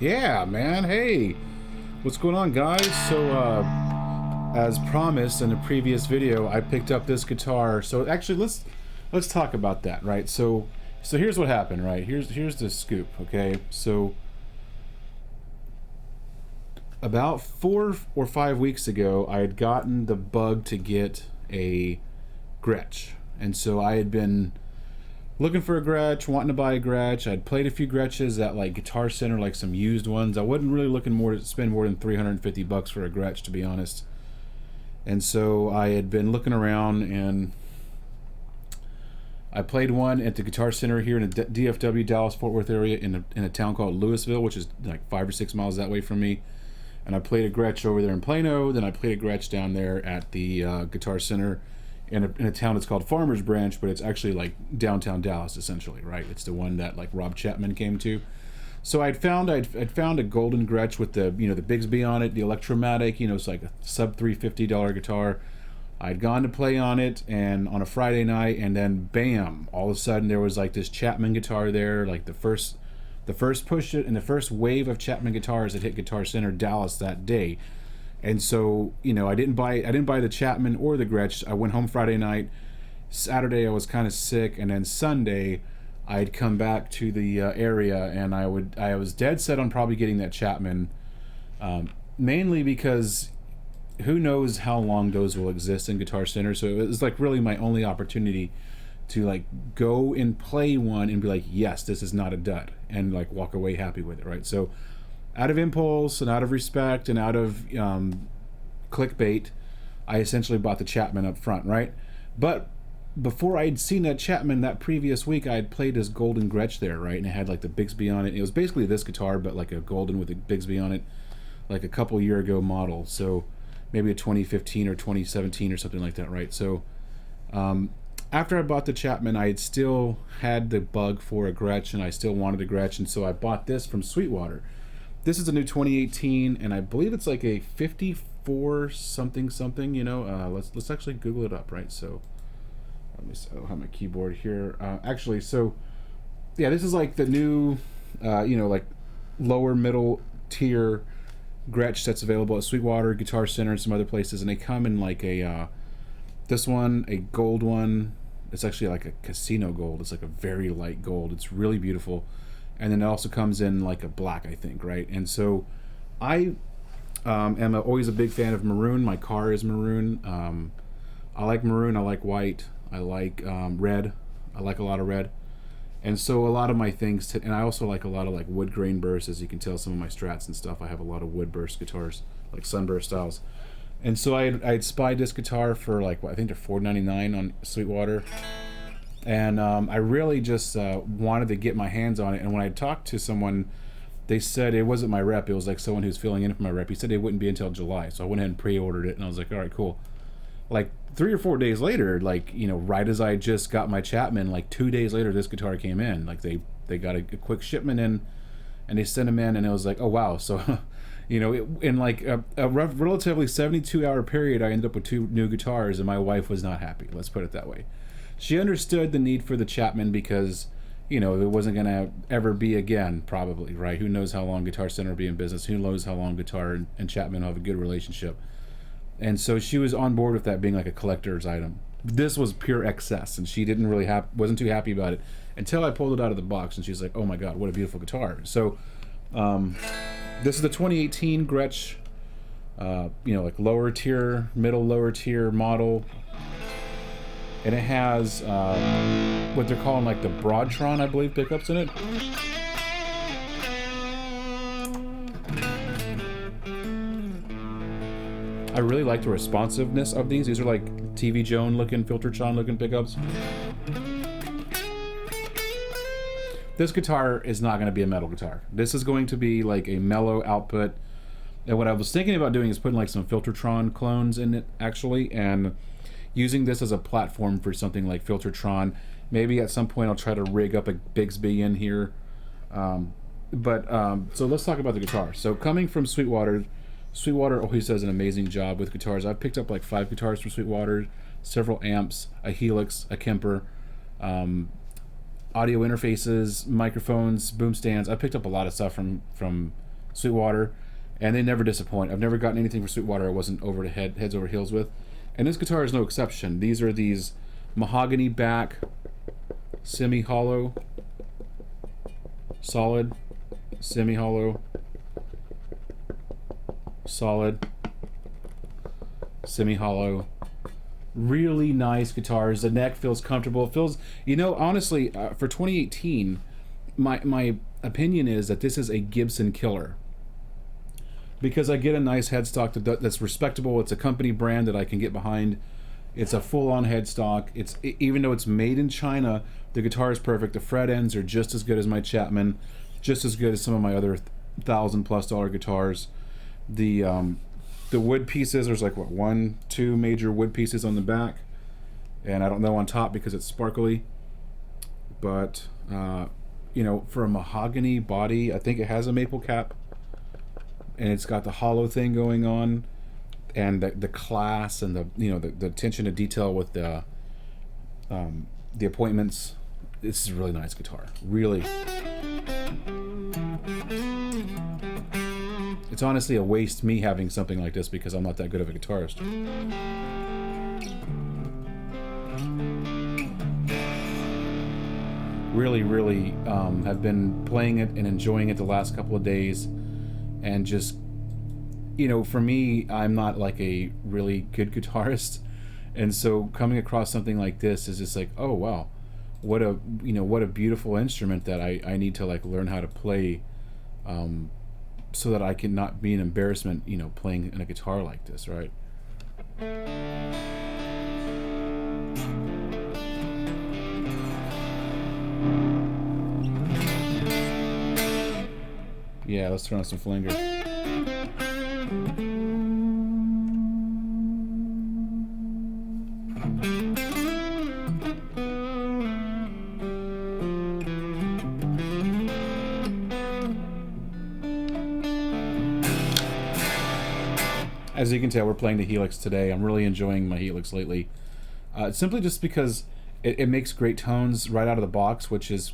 Yeah, man. Hey, what's going on, guys? So, as promised in the previous video, I picked up this guitar. So actually, let's talk about that, right? So here's what happened, right? Here's the scoop, okay? So about 4 or 5 weeks ago, I had gotten the bug to get a Gretsch, and so I had been looking for a Gretsch, wanting to buy a Gretsch. I'd played a few Gretches at like Guitar Center, like some used ones. I wasn't really looking to spend more than $350 for a Gretsch, to be honest. And so I had been looking around, and I played one at the Guitar Center here in the DFW, Dallas-Fort Worth area, in a town called Louisville, which is like 5 or 6 miles that way from me. And I played a Gretsch over there in Plano. Then I played a Gretsch down there at the Guitar Center in a town that's called Farmers Branch, but it's actually like downtown Dallas, essentially, right? It's the one that like Rob Chapman came to. So I'd found a golden Gretsch with the the Bigsby on it, the Electromatic. It's like a sub $350 guitar. I'd gone to play on it, and on a Friday night, and then bam! All of a sudden there was like this Chapman guitar there, like the first push and the first wave of Chapman guitars that hit Guitar Center Dallas that day. And so, I didn't buy the Chapman or the Gretsch. I went home Friday night. Saturday I was kind of sick, and then Sunday I'd come back to the area, and I was dead set on probably getting that Chapman, mainly because who knows how long those will exist in Guitar Center. So it was like really my only opportunity to like go and play one and be like, yes, this is not a dud, and like walk away happy with it, right? So out of impulse and out of respect and out of clickbait, I essentially bought the Chapman up front, right? But before I'd seen that Chapman that previous week, I had played this golden Gretsch there, right? And it had like the Bigsby on it. It was basically this guitar, but like a golden with a Bigsby on it, like a couple year ago model. So maybe a 2015 or 2017 or something like that, right? So after I bought the Chapman, I had still had the bug for a Gretsch, and I still wanted a Gretsch, and so I bought this from Sweetwater. This is a new 2018, and I believe it's like a 54 something. Let's actually Google it up, right? So I'll have my keyboard here. Actually, so yeah, this is like the new, like lower middle tier Gretsch that's available at Sweetwater, Guitar Center, and some other places, and they come in like this one, a gold one. It's actually like a casino gold. It's like a very light gold. It's really beautiful. And then it also comes in like a black, I think, right? And so I am always a big fan of maroon. My car is maroon. I like maroon. I like white. I like red. I like a lot of red. And so a lot of my things, and I also like a lot of like wood grain bursts. As you can tell, some of my Strats and stuff, I have a lot of wood burst guitars, like Sunburst styles. And so I'd spied this guitar for like, I think they're $4.99 on Sweetwater. And I really just wanted to get my hands on it. And when I talked to someone, they said it wasn't my rep. It was like someone who's filling in for my rep. He said it wouldn't be until July. So I went ahead and pre-ordered it, and I was like, all right, cool. Like 3 or 4 days later, like, right as I just got my Chapman, like 2 days later, this guitar came in. Like they got a quick shipment in, and they sent them in, and it was like, oh, wow. So, in like a relatively 72-hour period, I ended up with 2 new guitars, and my wife was not happy. Let's put it that way. She understood the need for the Chapman because, it wasn't going to ever be again, probably, right? Who knows how long Guitar Center will be in business? Who knows how long Guitar and Chapman will have a good relationship? And so she was on board with that being like a collector's item. This was pure excess, and she didn't really wasn't too happy about it until I pulled it out of the box, and she's like, oh my God, what a beautiful guitar. So this is the 2018 Gretsch, like lower tier, lower tier model. And it has what they're calling like the Broadtron, I believe, pickups in it. I really like the responsiveness of these. These are like TV Joan looking, Filtertron looking pickups. This guitar is not going to be a metal guitar. This is going to be like a mellow output. And what I was thinking about doing is putting like some Filtertron clones in it, actually, and using this as a platform for something like Filtertron. Maybe at some point I'll try to rig up a Bigsby in here. So let's talk about the guitar. So coming from Sweetwater always does an amazing job with guitars. I've picked up like 5 guitars from Sweetwater, several amps, a Helix, a Kemper, audio interfaces, microphones, boom stands. I picked up a lot of stuff from Sweetwater, and they never disappoint. I've never gotten anything for Sweetwater I wasn't over to heads over heels with, and this guitar is no exception. These are these mahogany back, semi-hollow, solid, semi-hollow, solid, semi-hollow. Really nice guitars. The neck feels comfortable. It feels, you know, honestly, for 2018, my opinion is that this is a Gibson Killer, because I get a nice headstock that's respectable. It's a company brand that I can get behind. It's a full-on headstock. It's, even though it's made in China, the guitar is perfect. The fret ends are just as good as my Chapman, just as good as some of my other $1,000+ guitars. The wood pieces, there's like, what, 1, 2 major wood pieces on the back, and I don't know on top because it's sparkly, but you know, for a mahogany body, I think it has a maple cap, and it's got the hollow thing going on, and the class, and the, you know, the attention to detail with the appointments. This is a really nice guitar, really. It's honestly a waste me having something like this because I'm not that good of a guitarist. Really have been playing it and enjoying it the last couple of days, and just, you know, for me, I'm not like a really good guitarist, and so coming across something like this is just like, oh wow, what a, you know, what a beautiful instrument that I need to like learn how to play, so that I can not be an embarrassment, you know, playing in a guitar like this, right? Yeah, let's turn on some flanger. As you can tell, we're playing the Helix today. I'm really enjoying my Helix lately. Simply just because it makes great tones right out of the box, which is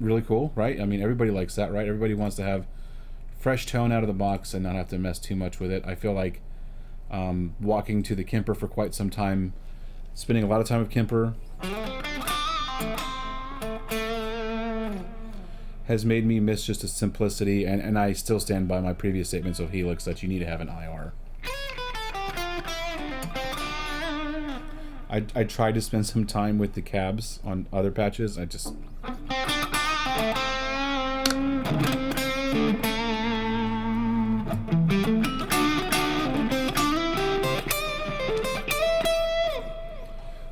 really cool, right? I mean, everybody likes that, right? Everybody wants to have fresh tone out of the box and not have to mess too much with it. I feel like walking to the Kemper for quite some time, spending a lot of time with Kemper, has made me miss just the simplicity, and I still stand by my previous statements of Helix that you need to have an IR. I tried to spend some time with the cabs on other patches. I just...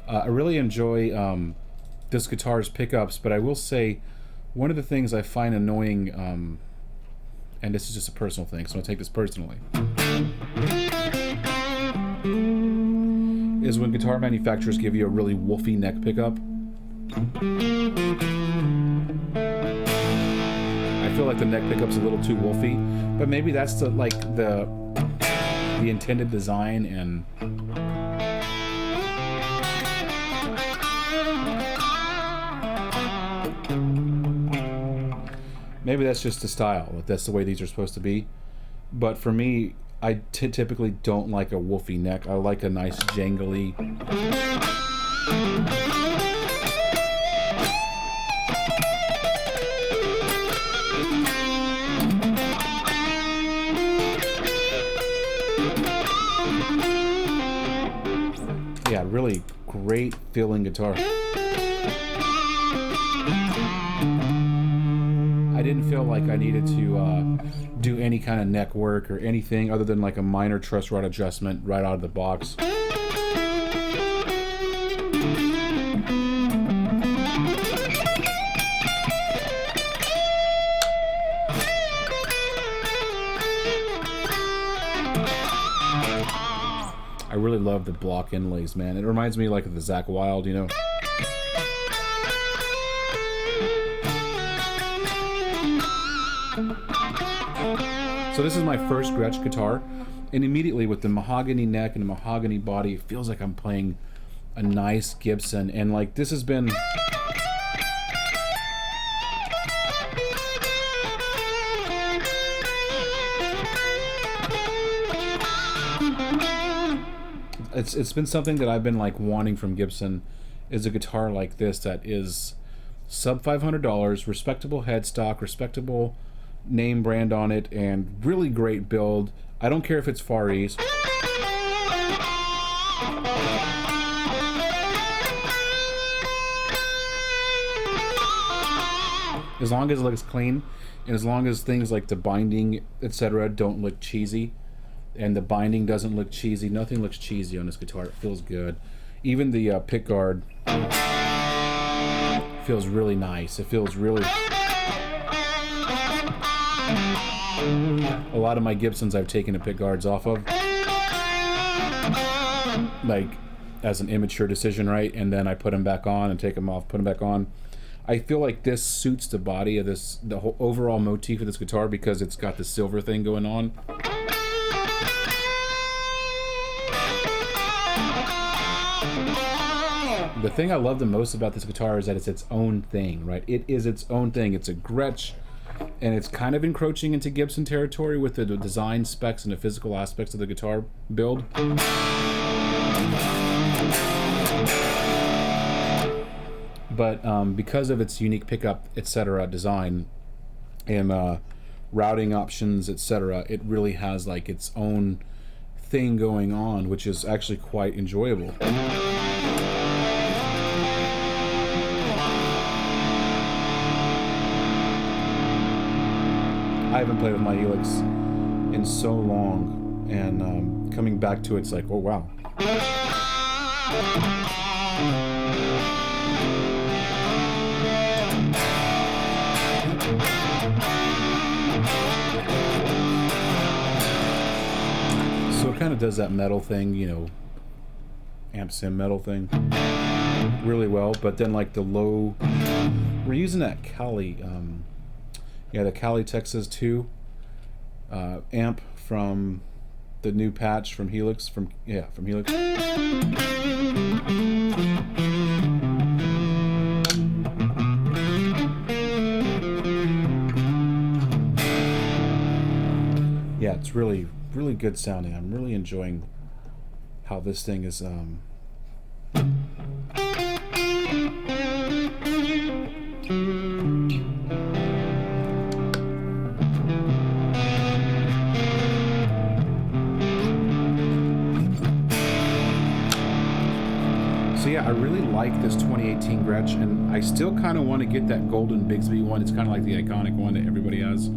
I really enjoy this guitar's pickups, but I will say one of the things I find annoying, and this is just a personal thing, so I'll take this personally, is when guitar manufacturers give you a really woofy neck pickup. I feel like the neck pickup's a little too woofy, but maybe that's the intended design, and maybe that's just the style. That's the way these are supposed to be. But for me, I typically don't like a woofy neck. I like a nice jangly. Yeah, really great feeling guitar. I didn't feel like I needed to do any kind of neck work or anything other than like a minor truss rod adjustment right out of the box. I really love the block inlays, man. It reminds me like of the Zakk Wylde, you know. So this is my first Gretsch guitar, and immediately with the mahogany neck and the mahogany body, it feels like I'm playing a nice Gibson, and like this has been... it's been something that I've been like wanting from Gibson, is a guitar like this that is sub $500, respectable headstock, respectable name brand on it, and really great build. I don't care if it's Far East. As long as it looks clean, and as long as things like the binding, etc., don't look cheesy, and the binding doesn't look cheesy, nothing looks cheesy on this guitar. It feels good. Even the pick guard feels really nice. It feels really... A lot of my Gibsons I've taken the pick guards off of, like as an immature decision, right? And then I put them back on and take them off, put them back on. I feel like this suits the body of this, the whole overall motif of this guitar, because it's got the silver thing going on. The thing I love the most about this guitar is that it's its own thing, right? It is its own thing. It's a Gretsch, and it's kind of encroaching into Gibson territory with the design specs and the physical aspects of the guitar build. But because of its unique pickup, etc. design and routing options, etc., it really has like its own thing going on, which is actually quite enjoyable. I haven't played with my Helix in so long, and coming back to it's like, oh wow. So it kind of does that metal thing, you know, amp sim metal thing really well, but then like the low, we're using that Cali, yeah, the Cali Texas 2 amp from the new patch from Helix, from Helix. Yeah, it's really, really good sounding. I'm really enjoying how this thing is. So yeah, I really like this 2018 Gretsch, and I still kind of want to get that golden Bigsby one. It's kind of like the iconic one that everybody has,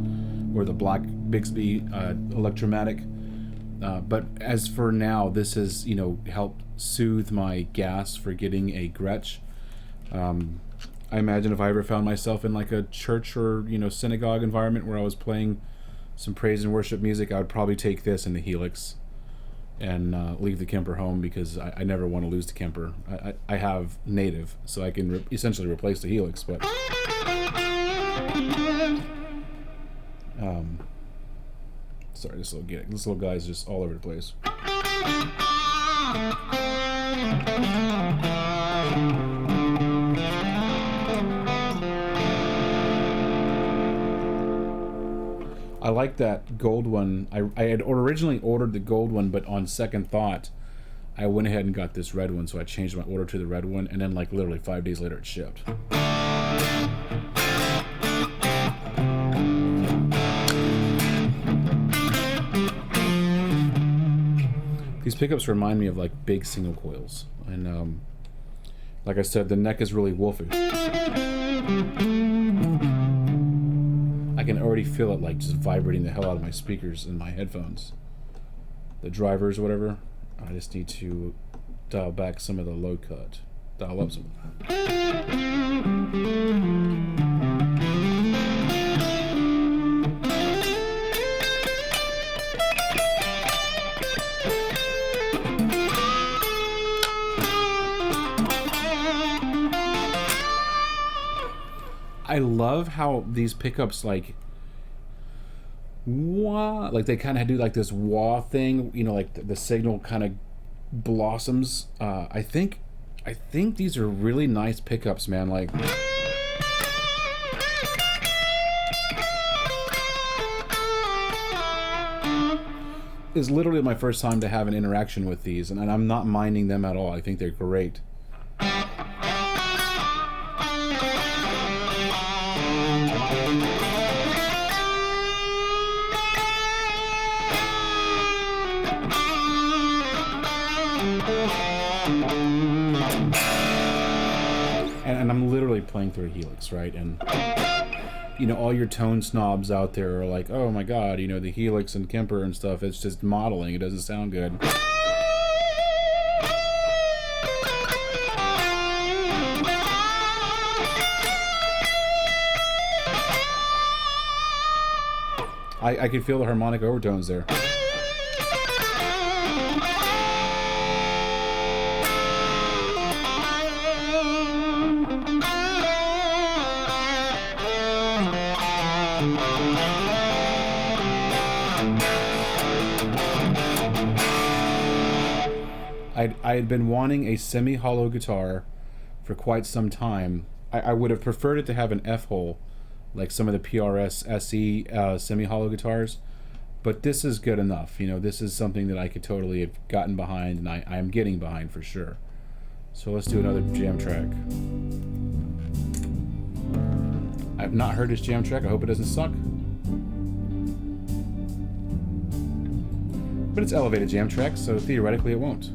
or the black Bigsby Electromatic. But as for now, this has, you know, helped soothe my gas for getting a Gretsch. I imagine if I ever found myself in like a church or, you know, synagogue environment where I was playing some praise and worship music, I would probably take this and the Helix and leave the Kemper home, because I never want to lose the Kemper. I have native, so I can essentially replace the Helix, but sorry, this little guy's just all over the place. I like that gold one. I had originally ordered the gold one, but on second thought, I went ahead and got this red one, so I changed my order to the red one, and then like literally 5 days later it shipped. These pickups remind me of like big single coils, and like I said, the neck is really wolfy. I can already feel it like just vibrating the hell out of my speakers and my headphones. The drivers, whatever. I just need to dial back some of the low cut. Dial up some. I love how these pickups like wah, like they kind of do like this wah thing, you know, like the signal kind of blossoms. I think these are really nice pickups, man. Like is literally my first time to have an interaction with these, and I'm not minding them at all. I think they're great. And I'm literally playing through a Helix, right? And you know, all your tone snobs out there are like, oh my god, you know, the Helix and Kemper and stuff, it's just modeling, it doesn't sound good. I can feel the harmonic overtones there. I had been wanting a semi-hollow guitar for quite some time. I would have preferred it to have an F-hole, like some of the PRS SE semi-hollow guitars, but this is good enough. You know, this is something that I could totally have gotten behind, and I am getting behind for sure. So let's do another jam track. I've not heard this jam track. I hope it doesn't suck. But it's elevated jam track, so theoretically it won't.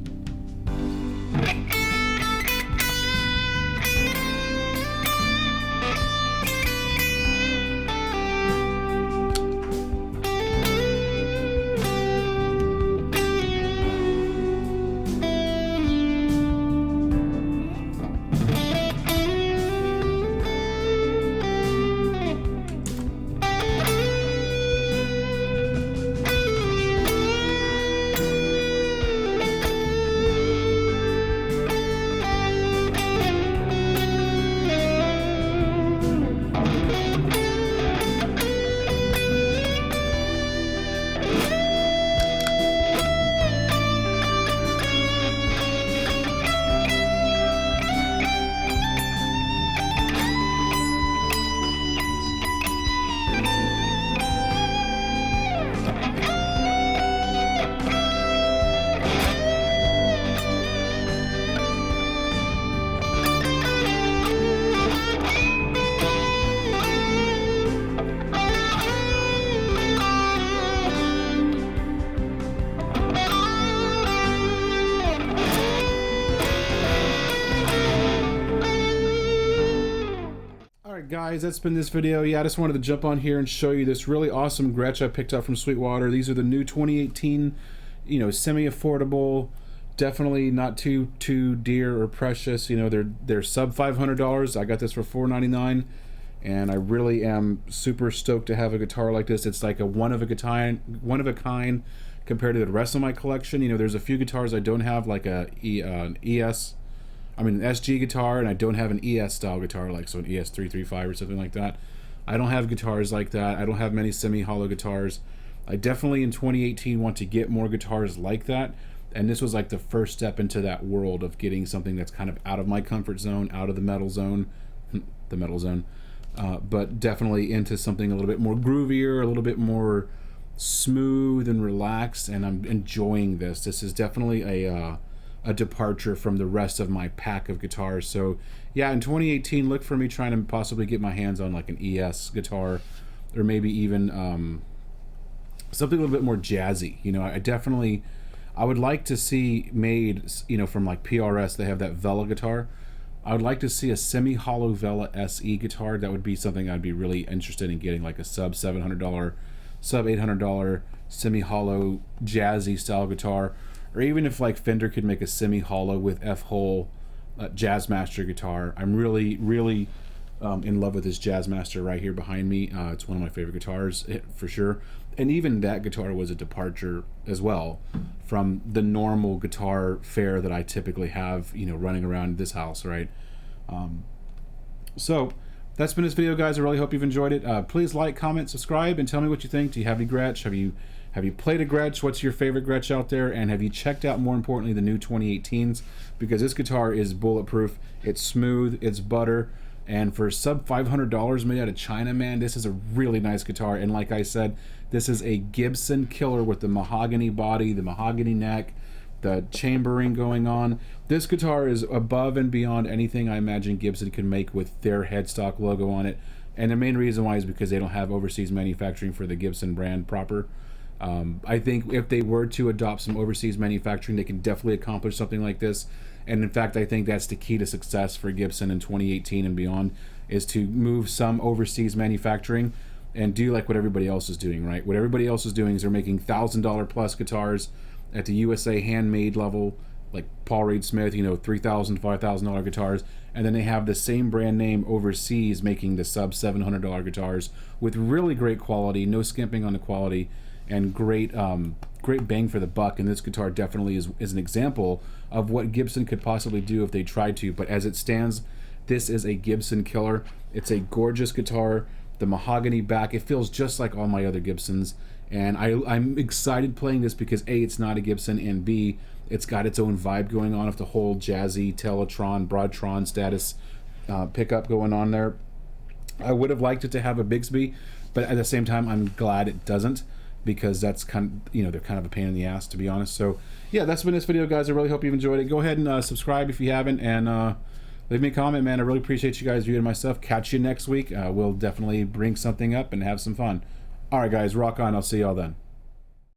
Guys, that's been this video. Yeah, I just wanted to jump on here and show you this really awesome Gretsch I picked up from Sweetwater. These are the new 2018, you know, semi-affordable, definitely not too dear or precious. You know, they're sub $500. I got this for $499, and I really am super stoked to have a guitar like this. It's like a one of a kind compared to the rest of my collection. You know, there's a few guitars I don't have, like an SG guitar, and I don't have an ES style guitar, like so an ES335 or something like that. I don't have guitars like that. I don't have many semi-hollow guitars. I definitely in 2018 want to get more guitars like that, and this was like the first step into that world of getting something that's kind of out of my comfort zone, out of the metal zone, but definitely into something a little bit more groovier, a little bit more smooth and relaxed, and I'm enjoying this. This is definitely a departure from the rest of my pack of guitars. So yeah, in 2018, look for me trying to possibly get my hands on like an ES guitar, or maybe even something a little bit more jazzy. You know, I would like to see made, you know, from like PRS, they have that Vela guitar. I would like to see a semi-hollow Vela SE guitar. That would be something I'd be really interested in getting, like a sub $700, sub $800 semi-hollow jazzy style guitar. Or even if like Fender could make a semi-hollow with F-hole Jazzmaster guitar. I'm really in love with this Jazzmaster right here behind me. It's one of my favorite guitars for sure. And even that guitar was a departure as well from the normal guitar fare that I typically have, you know, running around this house, right? So that's been this video, guys. I really hope you've enjoyed it. Please like, comment, subscribe, and tell me what you think. Do you have any Gretsch? Have you played a Gretsch? What's your favorite Gretsch out there? And have you checked out, more importantly, the new 2018s? Because this guitar is bulletproof. It's smooth. It's butter. And for sub $500 made out of China, man, this is a really nice guitar. And like I said, this is a Gibson Killer with the mahogany body, the mahogany neck, the chambering going on. This guitar is above and beyond anything I imagine Gibson can make with their headstock logo on it. And the main reason why is because they don't have overseas manufacturing for the Gibson brand proper. I think if they were to adopt some overseas manufacturing, they can definitely accomplish something like this. And in fact, I think that's the key to success for Gibson in 2018 and beyond, is to move some overseas manufacturing and do like what everybody else is doing, right? What everybody else is doing is they're making $1,000 plus guitars at the USA handmade level, like Paul Reed Smith, you know, $3,000, $5,000 guitars, and then they have the same brand name overseas making the sub $700 guitars with really great quality, no skimping on the quality, and great great bang for the buck. And this guitar definitely is an example of what Gibson could possibly do if they tried to. But as it stands, this is a Gibson Killer. It's a gorgeous guitar. The mahogany back, it feels just like all my other Gibsons, and I'm excited playing this because A, it's not a Gibson, and B, it's got its own vibe going on with the whole jazzy Telotron, Broadtron status pickup going on there. I would have liked it to have a Bigsby, but at the same time, I'm glad it doesn't, because that's kind of, you know, they're kind of a pain in the ass, to be honest. So yeah, that's been this video, guys. I really hope you've enjoyed it. Go ahead and subscribe if you haven't, and leave me a comment, man. I really appreciate you guys viewing my stuff. Catch you next week. We'll definitely bring something up and have some fun. All right, guys, rock on. I'll see y'all then.